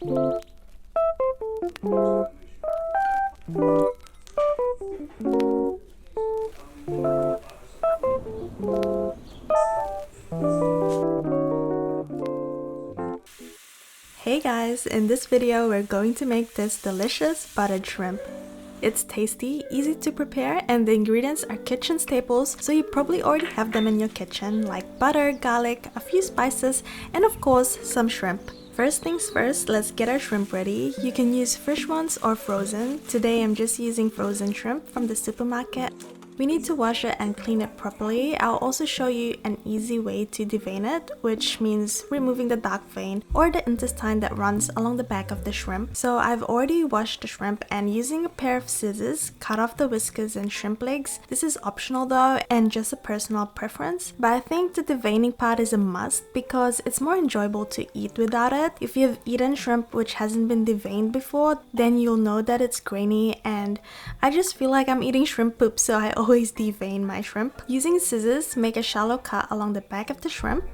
Hey guys, in this video we're going to make this delicious buttered shrimp. It's tasty, easy to prepare, and the ingredients are kitchen staples, so you probably already have them in your kitchen, like butter, garlic, a few spices, and of course some shrimp. First things first, let's get our shrimp ready. You can use fresh ones or frozen. Today I'm just using frozen shrimp from the supermarket. We need to wash it and clean it properly. I'll also show you an easy way to devein it, which means removing the dark vein or the intestine that runs along the back of the shrimp. So I've already washed the shrimp and using a pair of scissors, cut off the whiskers and shrimp legs. This is optional though and just a personal preference, but I think the deveining part is a must because it's more enjoyable to eat without it. If you've eaten shrimp which hasn't been deveined before, then you'll know that it's grainy, and I just feel like I'm eating shrimp poop, so I always devein my shrimp. Using scissors, make a shallow cut along the back of the shrimp.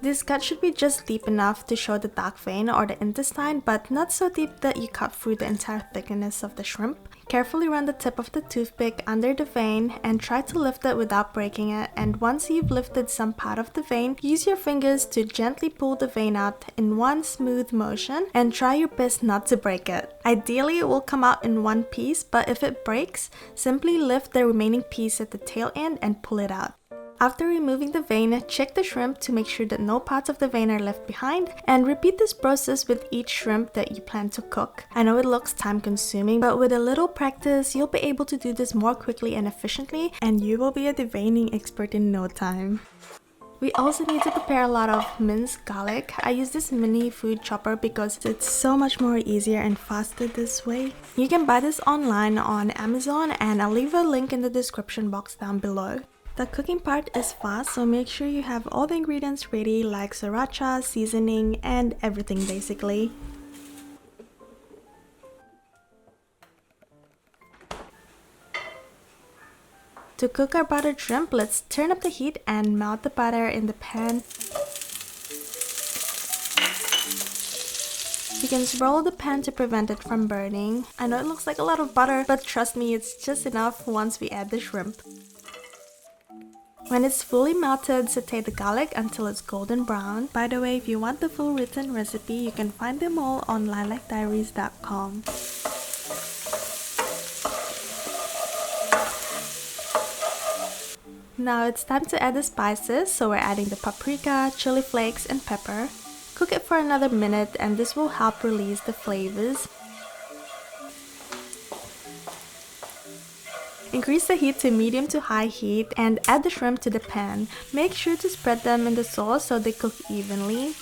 This cut should be just deep enough to show the dark vein or the intestine, but not so deep that you cut through the entire thickness of the shrimp. Carefully run the tip of the toothpick under the vein and try to lift it without breaking it, and once you've lifted some part of the vein, use your fingers to gently pull the vein out in one smooth motion and try your best not to break it. Ideally it will come out in one piece, but if it breaks, simply lift the remaining piece at the tail end and pull it out. After removing the vein, check the shrimp to make sure that no parts of the vein are left behind, and repeat this process with each shrimp that you plan to cook. I know it looks time consuming, but with a little practice, you'll be able to do this more quickly and efficiently, and you will be a deveining expert in no time. We also need to prepare a lot of minced garlic. I use this mini food chopper because it's so much more easier and faster this way. You can buy this online on Amazon, and I'll leave a link in the description box down below. The cooking part is fast, so make sure you have all the ingredients ready like sriracha, seasoning, and everything basically. To cook our buttered shrimp, let's turn up the heat and melt the butter in the pan. You can swirl the pan to prevent it from burning. I know it looks like a lot of butter, but trust me, it's just enough once we add the shrimp. When it's fully melted, sauté the garlic until it's golden brown. By the way, if you want the full written recipe, you can find them all on lilacdiaries.com. Now it's time to add the spices, so we're adding the paprika, chili flakes, and pepper. Cook it for another minute and this will help release the flavors. Increase the heat to medium to high heat and add the shrimp to the pan. Make sure to spread them in the sauce so they cook evenly.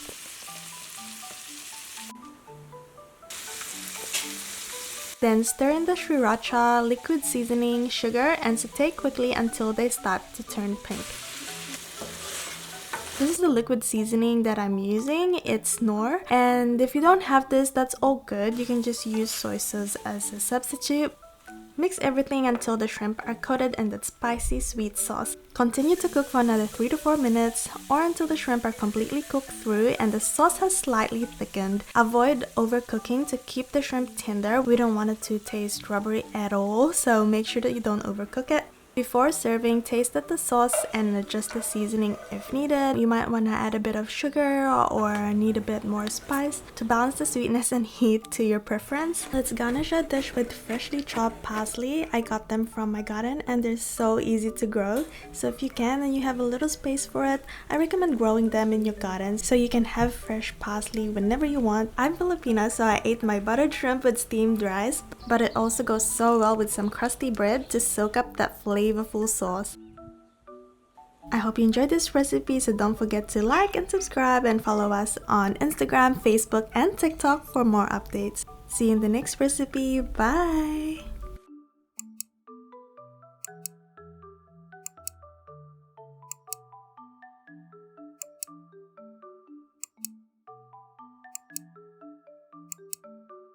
Then stir in the sriracha, liquid seasoning, sugar, and sauté quickly until they start to turn pink. This is the liquid seasoning that I'm using. It's Knorr, and if you don't have this, that's all good. You can just use soy sauce as a substitute. Mix everything until the shrimp are coated in that spicy sweet sauce. Continue to cook for another 3 to 4 minutes or until the shrimp are completely cooked through and the sauce has slightly thickened. Avoid overcooking to keep the shrimp tender. We don't want it to taste rubbery at all, so make sure that you don't overcook it. Before serving, taste the sauce and adjust the seasoning if needed. You might want to add a bit of sugar or need a bit more spice to balance the sweetness and heat to your preference. Let's garnish our dish with freshly chopped parsley. I got them from my garden and they're so easy to grow. So if you can and you have a little space for it, I recommend growing them in your garden so you can have fresh parsley whenever you want. I'm Filipina, so I ate my buttered shrimp with steamed rice, but it also goes so well with some crusty bread to soak up that flavorful sauce. I hope you enjoyed this recipe, so don't forget to like and subscribe and follow us on Instagram, Facebook, and TikTok for more updates. See you in the next recipe. Bye!